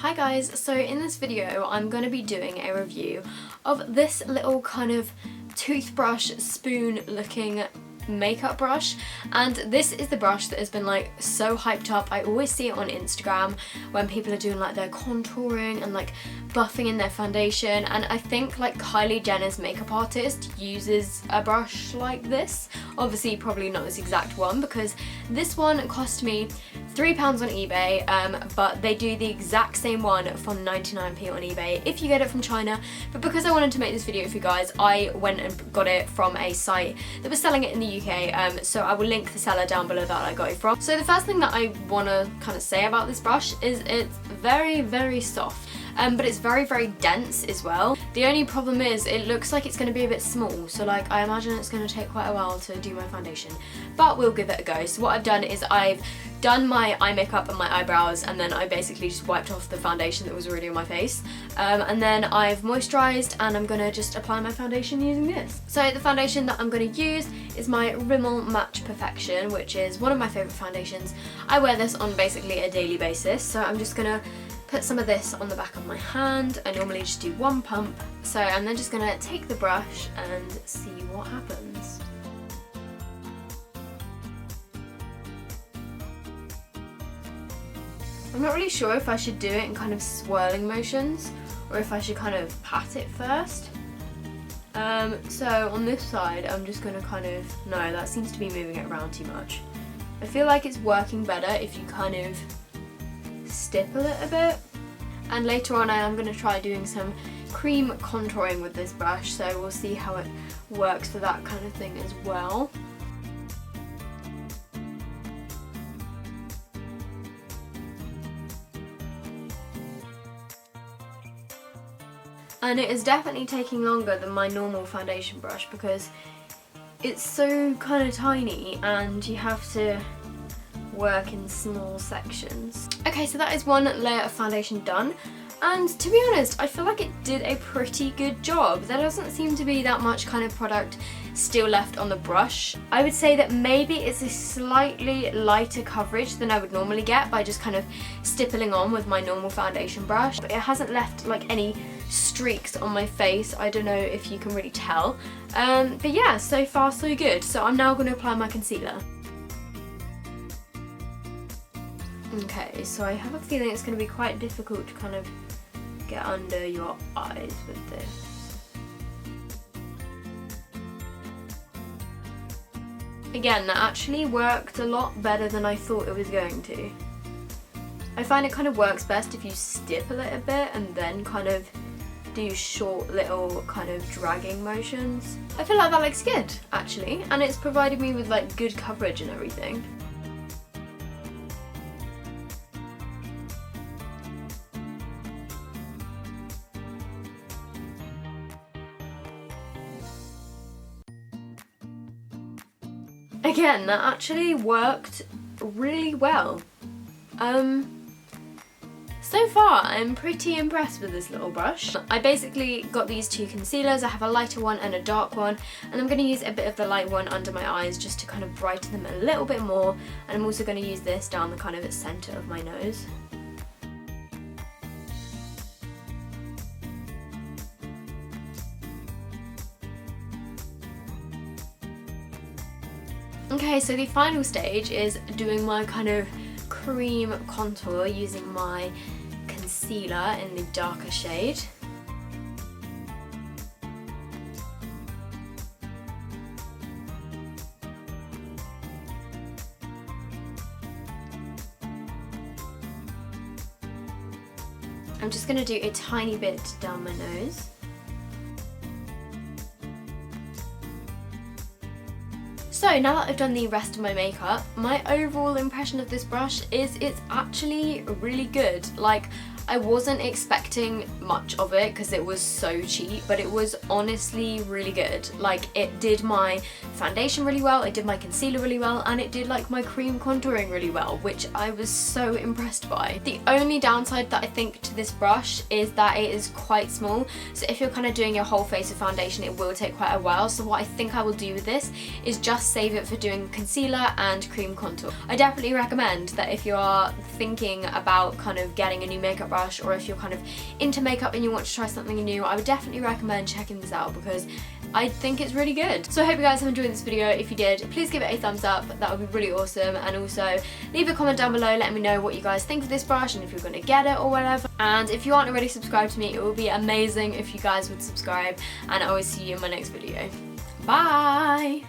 Hi guys, so in this video I'm going to be doing a review of this little kind of toothbrush spoon looking makeup brush, and this is the brush that has been like so hyped up. I always see it on Instagram when people are doing like their contouring and like buffing in their foundation, and I think like Kylie Jenner's makeup artist uses a brush like this. Obviously probably not this exact one because this one cost me £3 on eBay, but they do the exact same one for 99p on eBay if you get it from China. But because I wanted to make this video for you guys, I went and got it from a site that was selling it in the UK, so I will link the seller down below that I got it from. So the first thing that I want to kind of say about this brush is it's very soft. But it's very dense as well. The only problem is it looks like it's going to be a bit small, so like I imagine it's going to take quite a while to do my foundation, but we'll give it a go. So what I've done is I've done my eye makeup and my eyebrows, and then I basically just wiped off the foundation that was already on my face, and then I've moisturised, and I'm going to just apply my foundation using this. So the foundation that I'm going to use is my Rimmel Match Perfection, which is one of my favourite foundations. I wear this on basically a daily basis, so I'm just going to put some of this on the back of my hand. I normally just do one pump, so I'm then just going to take the brush and see what happens. I'm not really sure if I should do it in kind of swirling motions or if I should kind of pat it first. So on this side I'm just going to kind of, no, that seems to be moving it around too much. I feel like it's working better if you kind of stipple it a bit. And later on I am going to try doing some cream contouring with this brush, so we'll see how it works for that kind of thing as well. And it is definitely taking longer than my normal foundation brush because it's so kind of tiny and you have to work in small sections. Okay, so that is one layer of foundation done, and to be honest I feel like it did a pretty good job. There doesn't seem to be that much kind of product still left on the brush. I would say that maybe it's a slightly lighter coverage than I would normally get by just kind of stippling on with my normal foundation brush, but it hasn't left like any streaks on my face. I don't know if you can really tell, but yeah, so far so good. So I'm now going to apply my concealer. Okay, so I have a feeling it's going to be quite difficult to kind of get under your eyes with this. Again, that actually worked a lot better than I thought it was going to. I find it kind of works best if you stipple it a bit and then kind of do short little kind of dragging motions. I feel like that looks good actually, and it's provided me with like good coverage and everything. Again, that actually worked really well. So far I'm pretty impressed with this little brush. I basically got these two concealers. I have a lighter one and a dark one, and I'm going to use a bit of the light one under my eyes just to kind of brighten them a little bit more, and I'm also going to use this down the kind of centre of my nose. Okay, so the final stage is doing my kind of cream contour using my concealer in the darker shade. I'm just going to do a tiny bit down my nose. So now that I've done the rest of my makeup, my overall impression of this brush is it's actually really good. Like, I wasn't expecting much of it because it was so cheap, but it was honestly really good. Like, it did my foundation really well, it did my concealer really well, and it did like my cream contouring really well, which I was so impressed by. The only downside that I think to this brush is that it is quite small, so if you're kind of doing your whole face of foundation it will take quite a while. So what I think I will do with this is just save it for doing concealer and cream contour. I definitely recommend that if you are thinking about kind of getting a new makeup brush, or if you're kind of into makeup and you want to try something new, I would definitely recommend checking this out because I think it's really good. So I hope you guys have enjoyed this video. If you did, please give it a thumbs up, that would be really awesome, and also leave a comment down below letting me know what you guys think of this brush and if you're going to get it or whatever. And if you aren't already subscribed to me, it would be amazing if you guys would subscribe, and I will see you in my next video. Bye!